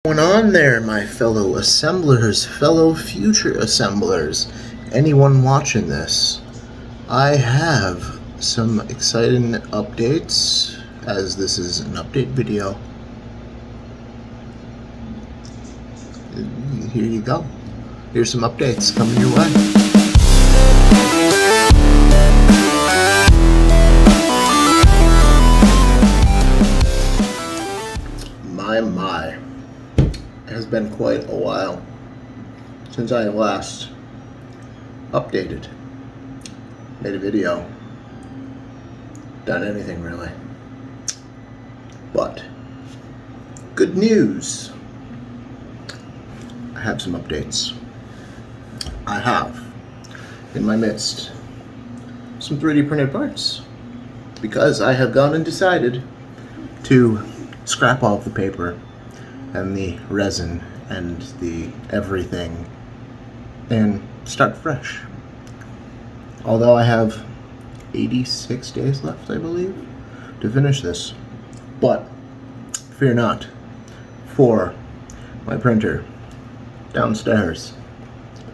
What's going on there, my fellow assemblers, fellow future assemblers, anyone watching this? I have some exciting updates, as this is an update video. Here you go. Here's some updates coming your way. My. It has been quite a while since I last updated, made a video, done anything really. But good news, I have some updates. I have in my midst some 3D printed parts because I have gone and decided to scrap all of the paper and the resin and the everything and start fresh. Although I have 86 days left, I believe, to finish this. But fear not, for my printer downstairs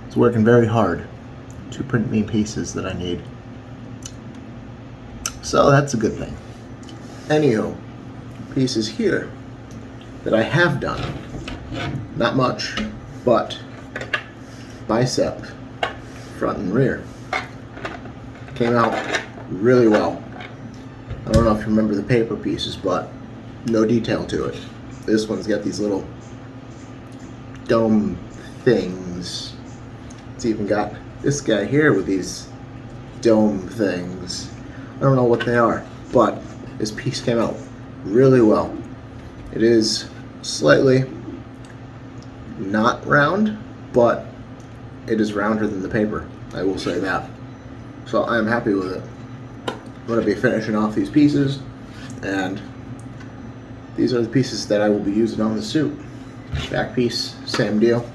is working very hard to print me pieces that I need. So that's a good thing. Anywho, pieces here that I have done, not much, but bicep, front and rear, came out really well. I don't know if you remember the paper pieces, but no detail to it. This one's got these little dome things. It's even got this guy here with these dome things. I don't know what they are, but this piece came out really well. It is slightly not round, but it is rounder than the paper, I will say that. So I am happy with it. I'm going to be finishing off these pieces, and these are the pieces that I will be using on the suit. Back piece, same deal.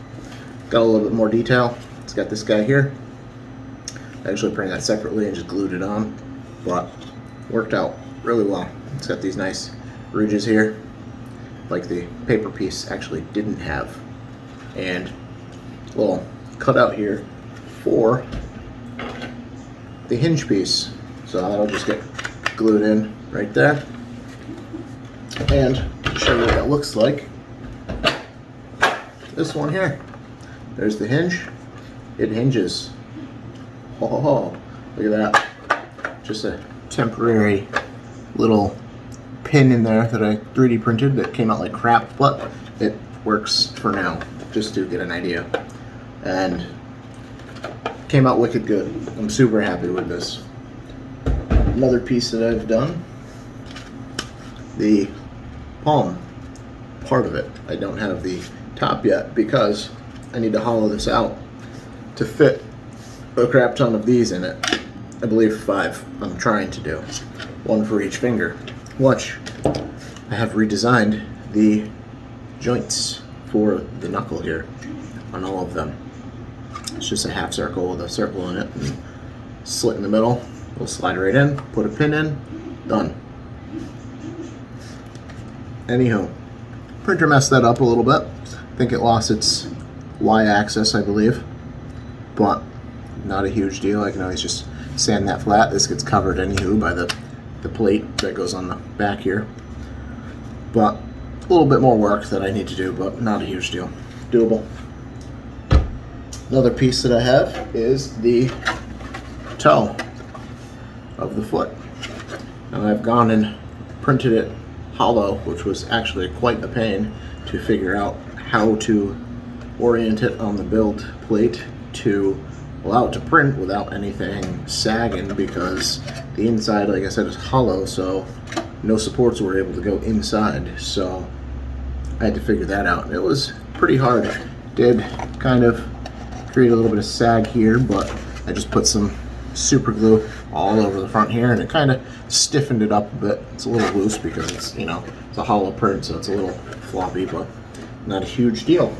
Got a little bit more detail. It's got this guy here. I actually printed that separately and just glued it on, but worked out really well. It's got these nice ridges here, like the paper piece actually didn't have, and a little cutout here for the hinge piece. So that'll just get glued in right there. And to show you what that looks like, this one here. There's the hinge. It hinges. Oh, look at that. Just a temporary little pin in there that I 3D printed that came out like crap, but it works for now, just to get an idea. And came out wicked good. I'm super happy with this. Another piece that I've done, the palm part of it. I don't have the top yet because I need to hollow this out to fit a crap ton of these in it. I believe 5 I'm trying to do. 1 for each finger. Watch, I have redesigned the joints for the knuckle here on all of them. It's just a half circle with a circle in it and slit in the middle. We'll slide right in, put a pin in, done. Anywho, printer messed that up a little bit. I think it lost its Y-axis, I believe, but not a huge deal. I can always just sand that flat. This gets covered anywho by the plate that goes on the back here, but a little bit more work that I need to do, but not a huge deal. Doable. Another piece that I have is the toe of the foot, and I've gone and printed it hollow, which was actually quite a pain to figure out how to orient it on the build plate to allow it to print without anything sagging, because the inside, like I said, is hollow, so no supports were able to go inside. So I had to figure that out. It was pretty hard. Did kind of create a little bit of sag here, but I just put some super glue all over the front here, and it kind of stiffened it up a bit. It's a little loose because it's, you know, it's a hollow print, so it's a little floppy, but not a huge deal.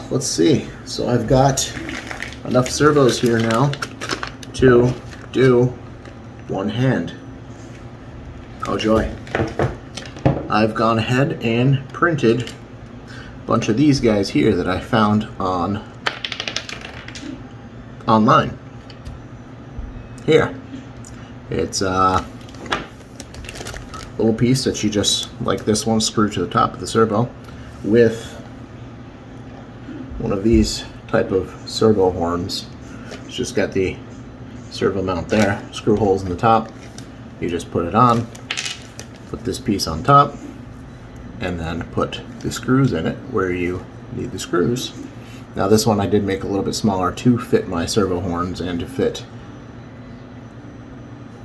Let's see. So I've got enough servos here now to do one hand. Oh joy. I've gone ahead and printed a bunch of these guys here that I found online. Here. It's a little piece that you just, like this one, screw to the top of the servo with one of these type of servo horns. It's just got the servo mount there, screw holes in the top. You just put it on, put this piece on top, and then put the screws in it where you need the screws. Now this one I did make a little bit smaller to fit my servo horns and to fit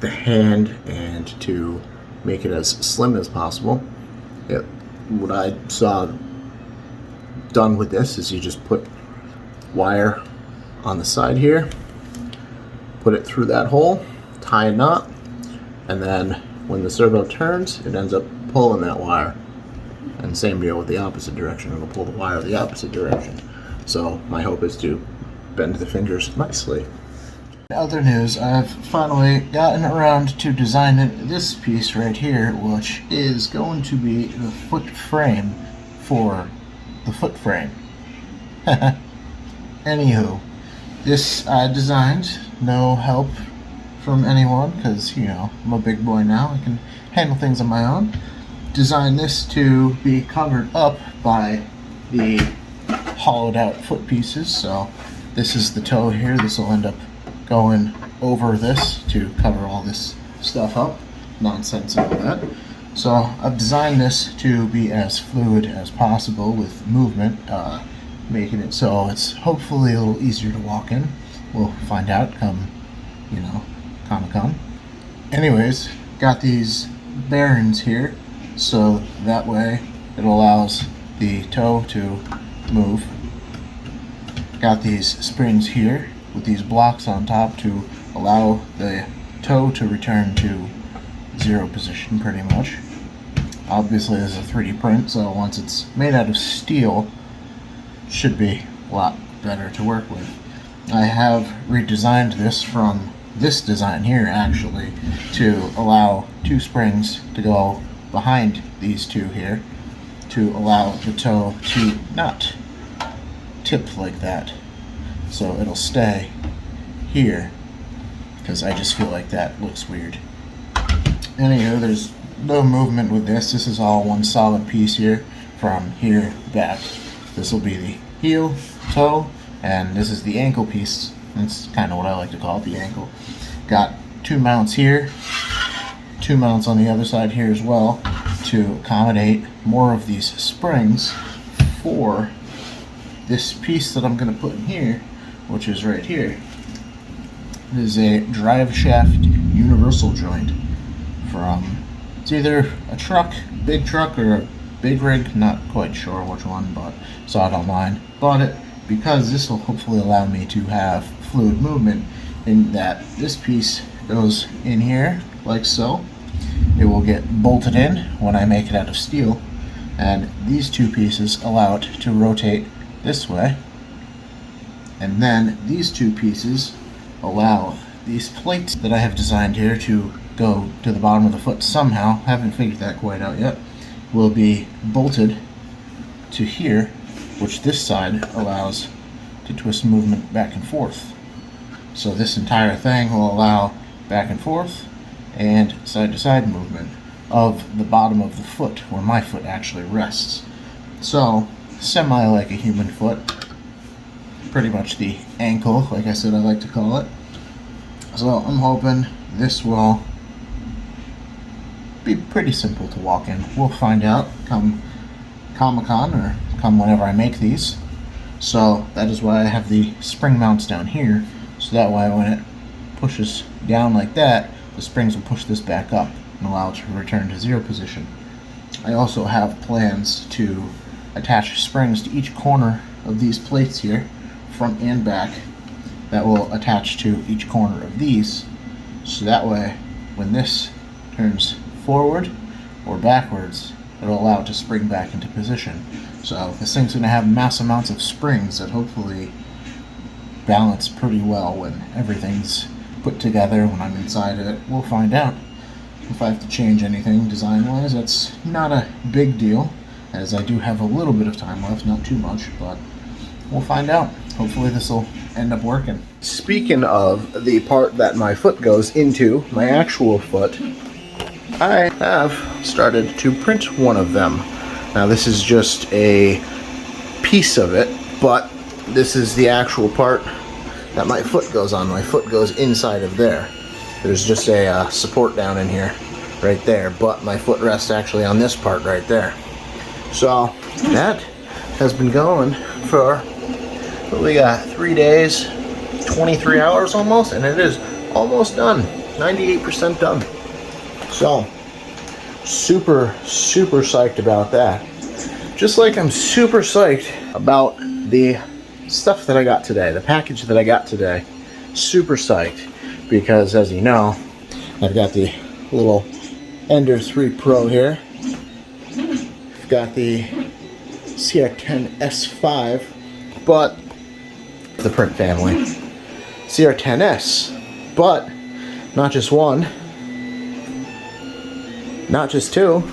the hand and to make it as slim as possible. What I saw done with this is you just put wire on the side here, put it through that hole, tie a knot, and then when the servo turns, it ends up pulling that wire. And same deal with the opposite direction, it'll pull the wire the opposite direction. So my hope is to bend the fingers nicely. In other news, I've finally gotten around to designing this piece right here, which is going to be the foot frame for the foot frame. Anywho, this I designed, no help from anyone, because, you know, I'm a big boy now, I can handle things on my own. Designed this to be covered up by the hollowed out foot pieces, so this is the toe here. This will end up going over this to cover all this stuff up, nonsense and all that. So I've designed this to be as fluid as possible with movement, making it so it's hopefully a little easier to walk in. We'll find out come, you know, Comic-Con. Anyways, got these bearings here, so that way it allows the toe to move. Got these springs here with these blocks on top to allow the toe to return to zero position pretty much. Obviously this is a 3D print, so once it's made out of steel, it should be a lot better to work with. I have redesigned this from this design here actually to allow two springs to go behind these two here to allow the toe to not tip like that. So it'll stay here because I just feel like that looks weird. Anywho, there's no movement with this. This is all one solid piece here from here back. This will be the heel, toe, and this is the ankle piece. That's kind of what I like to call it, the ankle. Got two mounts here, two mounts on the other side here as well to accommodate more of these springs for this piece that I'm going to put in here, which is right here. It is a drive shaft universal joint from, it's either a truck, big truck, or a big rig, not quite sure which one, but saw it online. Bought it because this will hopefully allow me to have fluid movement in that this piece goes in here like so. It will get bolted in when I make it out of steel, and these two pieces allow it to rotate this way, and then these two pieces allow these plates that I have designed here to go to the bottom of the foot somehow, haven't figured that quite out yet, will be bolted to here, which this side allows to twist movement back and forth. So this entire thing will allow back and forth and side to side movement of the bottom of the foot where my foot actually rests. So semi like a human foot, pretty much the ankle, like I said I like to call it. So I'm hoping this will be pretty simple to walk in. We'll find out come Comic-Con or come whenever I make these. So that is why I have the spring mounts down here, so that way when it pushes down like that, the springs will push this back up and allow it to return to zero position. I also have plans to attach springs to each corner of these plates here, front and back, that will attach to each corner of these, so that way when this turns forward or backwards, it'll allow it to spring back into position. So this thing's going to have mass amounts of springs that hopefully balance pretty well when everything's put together when I'm inside of it. We'll find out. if I have to change anything design-wise. That's not a big deal, as I do have a little bit of time left, not too much, but we'll find out. Hopefully this will end up working. Speaking of the part that my foot goes into, my actual foot, I have started to print one of them. Now this is just a piece of it, but this is the actual part that my foot goes on. My foot goes inside of there. There's just a support down in here, right there, but my foot rests actually on this part right there. So that has been going for, we got 3 days, 23 hours almost, and it is almost done, 98% done. So super psyched about that. Just like I'm super psyched about the stuff that I got today, the package that I got today. Super psyched, because as you know, I've got the little Ender 3 Pro here. I've got the CR10S5, but the print family. CR10S, but not just one, not just two,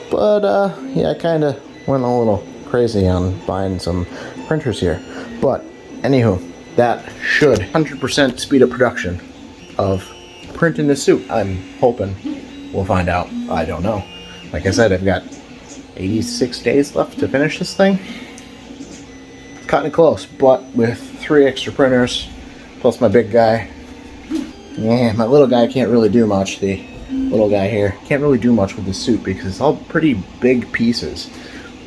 but yeah, I kind of went a little crazy on buying some printers here. But anywho, that should 100% speed up production of printing this suit. I'm hoping. We'll find out. I don't know. Like I said, I've got 86 days left to finish this thing. Cutting it close, but with 3 extra printers plus my big guy, yeah, my little guy can't really do much. The little guy here can't really do much with the suit because it's all pretty big pieces.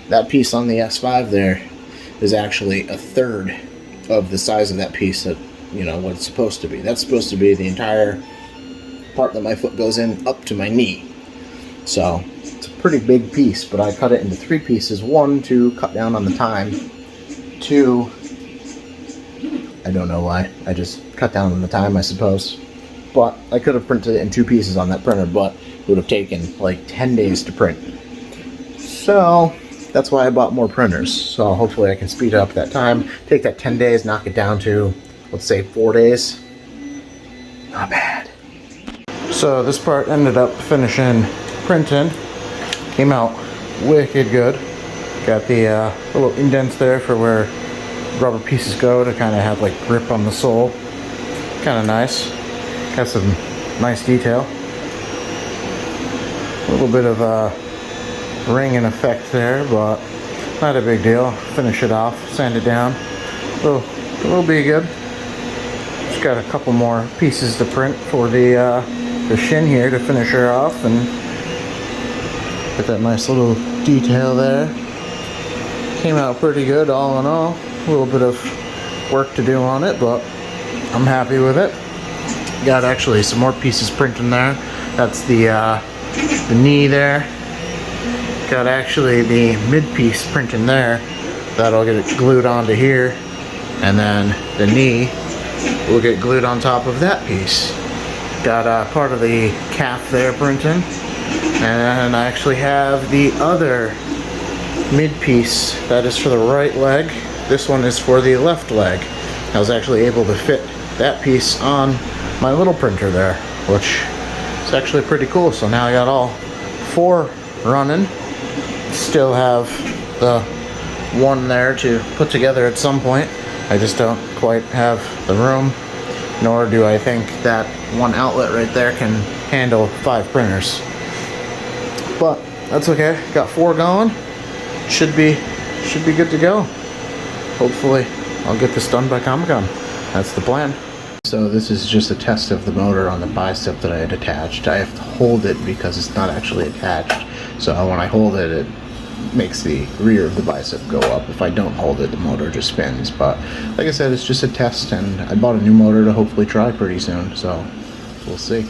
That piece on the S5 there is actually a third of the size of that piece that, you know, what it's supposed to be. That's supposed to be the entire part that my foot goes in up to my knee. So it's a pretty big piece, but I cut it into 3 pieces. 1, to cut down on the time. 2, I don't know why. I just cut down on the time, I suppose. But I could have printed it in 2 pieces on that printer, but it would have taken like 10 days to print. So that's why I bought more printers. So hopefully I can speed up that time, take that 10 days, knock it down to, let's say, 4 days. Not bad. So this part ended up finishing printing. Came out wicked good. Got the little indents there for where rubber pieces go to kind of have like grip on the sole. Kind of nice. Got some nice detail. A little bit of ringing effect there, but not a big deal. Finish it off, sand it down. It'll be good. Just got a couple more pieces to print for the shin here to finish her off, and get that nice little detail there. Came out pretty good all in all. A little bit of work to do on it, but I'm happy with it. Got actually some more pieces printing there. That's the knee there. Got actually the mid piece printing there. That'll get it glued onto here, and then the knee will get glued on top of that piece. Got part of the calf there printing, and I actually have the other mid piece that is for the right leg. This one is for the left leg. I was actually able to fit that piece on my little printer there, which is actually pretty cool. So now I got all 4 running. Still have the one there to put together at some point. I just don't quite have the room, nor do I think that one outlet right there can handle 5 printers. But that's okay. Got 4 going. Should be good to go. Hopefully I'll get this done by Comic-Con. That's the plan. So this is just a test of the motor on the Bicep that I had attached. I have to hold it because it's not actually attached. So when I hold it, it makes the rear of the Bicep go up. If I don't hold it, the motor just spins. But like I said, it's just a test, and I bought a new motor to hopefully try pretty soon. So we'll see.